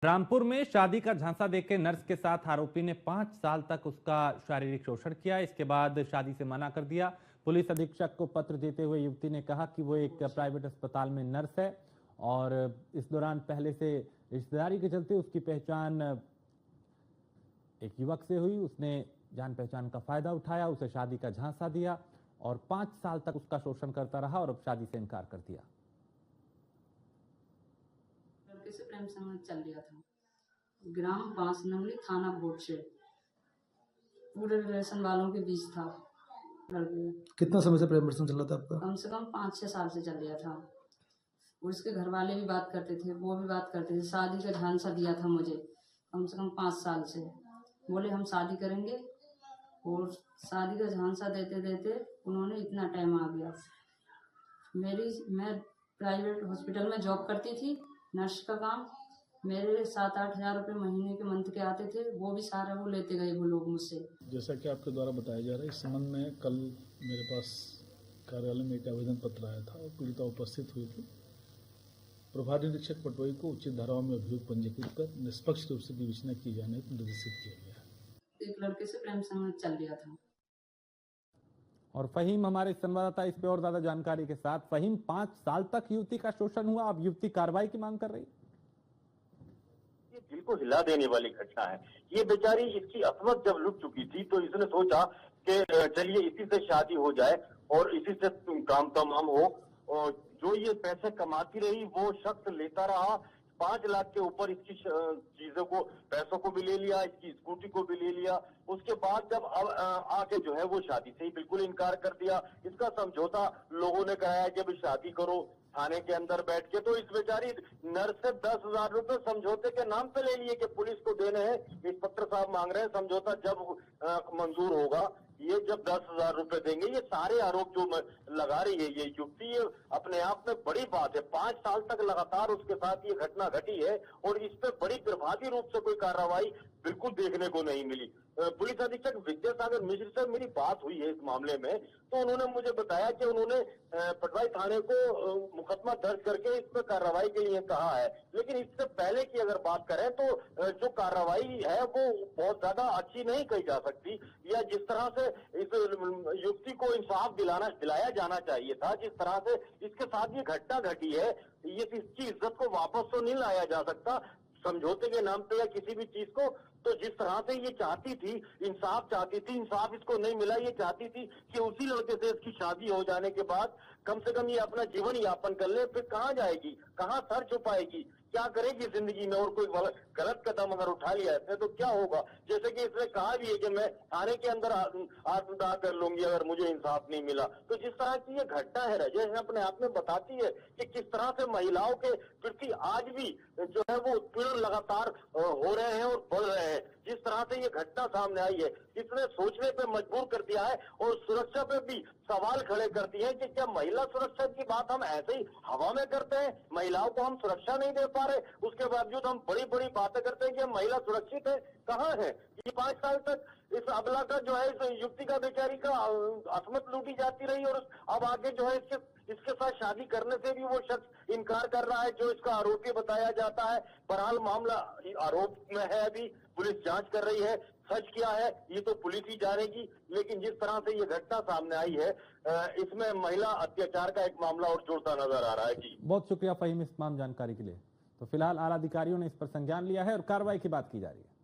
रामपुर में शादी का झांसा देकर नर्स के साथ आरोपी ने 5 साल तक उसका शारीरिक शोषण किया। इसके बाद शादी से मना कर दिया। पुलिस अधीक्षक को पत्र देते हुए युवती ने कहा कि वो एक प्राइवेट अस्पताल में नर्स है और इस दौरान पहले से रिश्तेदारी के चलते उसकी पहचान एक युवक से हुई। उसने जान पहचान का फायदा उठाया, उसे शादी का झांसा दिया और 5 साल तक उसका शोषण करता रहा और अब शादी से इनकार कर दिया। लड़के से प्रेम संबंध चल रहा था। ग्राम बांसनगली, थाना भोट, पूरे रिलेशन वालों के बीच था। लड़के कितना समय से प्रेम प्रसंग चल रहा था आपका? कम से कम 5-6 साल से चल रहा था। और उसके घर वाले भी बात करते थे, वो भी बात करते थे। शादी का झांसा दिया था मुझे कम से कम 5 साल से। बोले हम शादी करेंगे और शादी का झांसा देते देते उन्होंने इतना टाइम आ गया। मैं प्राइवेट हॉस्पिटल में जॉब करती थी, नर्स का काम। मेरे 7-8 हज़ार रुपये महीने के मंथ के आते थे, वो भी सारा वो लेते गए वो लोग मुझसे। जैसा कि आपके द्वारा बताया जा रहा है, इस संबंध में कल मेरे पास कार्यालय में एक आवेदन पत्र आया था और पीड़िता उपस्थित हुई थी। प्रभारी निरीक्षक पटवाई को उचित धाराओं में अभियोग पंजीकृत कर निष्पक्ष रूप से विवेचना की जाने हेतु निर्देशित किया गया है। एक लड़के से प्रेम संबंध चल रहा था। और फहीम हमारे संवाददाता इस पे और ज्यादा जानकारी के साथ। फहीम, 5 साल तक युवती का शोषण हुआ, अब युवती कार्रवाई की मांग कर रही। ये दिल को हिला देने वाली घटना है। ये बेचारी, इसकी असमत जब लुट चुकी थी तो इसने सोचा कि चलिए इसी से शादी हो जाए और इसी से काम तमाम हो। और जो ये पैसे कमाती रही वो शख्स लेता रहा। 5 लाख के ऊपर इसकी चीजों को, पैसों को भी ले लिया, इसकी स्कूटी को भी ले लिया। उसके बाद जब आके जो है वो शादी से ही बिल्कुल इनकार कर दिया। इसका समझौता लोगों ने कराया कि भाई शादी करो थाने के अंदर बैठ के। तो इस बेचारी नर्स से 10,000 रुपए समझौते के नाम पे ले लिए कि पुलिस को देने हैं। इंस्पेक्टर साहब मांग रहे हैं समझौता जब मंजूर होगा, ये जब 10,000 रुपए देंगे। ये सारे आरोप जो लगा रही है ये युवती, ये अपने आप में बड़ी बात है। 5 साल तक लगातार उसके साथ ये घटना घटी है और इस पे बड़ी प्रभावी रूप से कोई कार्रवाई बिल्कुल देखने को नहीं मिली। पुलिस अधीक्षक विद्यासागर मिश्र से मेरी बात हुई है इस मामले में, तो उन्होंने मुझे बताया कि उन्होंने पटवाई थाने को मुकदमा दर्ज करके इस पर कार्रवाई के लिए कहा है। लेकिन इससे पहले की अगर बात करें तो जो कार्रवाई है वो बहुत ज्यादा अच्छी नहीं कही जा सकती, या जिस तरह से इस युवती को इंसाफ दिलाया जाना चाहिए था, जिस तरह से इसके साथ ये घटना घटी है, ये इसकी इज्जत को वापस तो नहीं लाया जा सकता समझौते के नाम पे या किसी भी चीज को। तो जिस तरह से ये चाहती थी, इंसाफ चाहती थी, इंसाफ इसको नहीं मिला। ये चाहती थी कि उसी लड़के से इसकी शादी हो जाने के बाद कम से कम ये अपना जीवन यापन कर ले। फिर कहाँ जाएगी, कहाँ सर छुपाएगी, क्या करेगी जिंदगी में? और कोई गलत कदम अगर उठा लिया इसने तो क्या होगा? जैसे कि इसने कहा भी है कि मैं थाने के अंदर आत्मदाह कर लूंगी अगर मुझे इंसाफ नहीं मिला। तो जिस तरह की ये घटना है रजय अपने आप में बताती है कि किस तरह से महिलाओं के प्रति आज भी जो है वो उत्पीड़न लगातार हो रहे हैं और बढ़ रहे हैं। जिस तरह से ये घटना सामने आई है, इसने सोचने पे मजबूर कर दिया है और सुरक्षा पे भी सवाल खड़े कर दिए हैं कि क्या महिला सुरक्षा की बात हम ऐसे ही हवा में करते हैं? महिलाओं को हम सुरक्षा नहीं दे पा रहे, उसके बावजूद हम बड़ी बड़ी बातें करते हैं कि महिला सुरक्षित है। कहाँ है? ये 5 साल तक इस अबला का जो है, इस युवती का, बेचारी का असमत लूटी जाती रही और अब आगे जो है इसके साथ शादी करने से भी वो शख्स इनकार कर रहा है जो इसका आरोपी बताया जाता है। बहरहाल मामला आरोप में है, अभी पुलिस जांच कर रही है। सच क्या है ये तो पुलिस ही जानेगी, लेकिन जिस तरह से ये घटना सामने आई है इसमें महिला अत्याचार का एक मामला और जुड़ता नजर आ रहा है। जी बहुत शुक्रिया फहीम इस तमाम जानकारी के लिए। तो फिलहाल आला अधिकारियों ने इस पर संज्ञान लिया है और कार्रवाई की बात की जा रही है।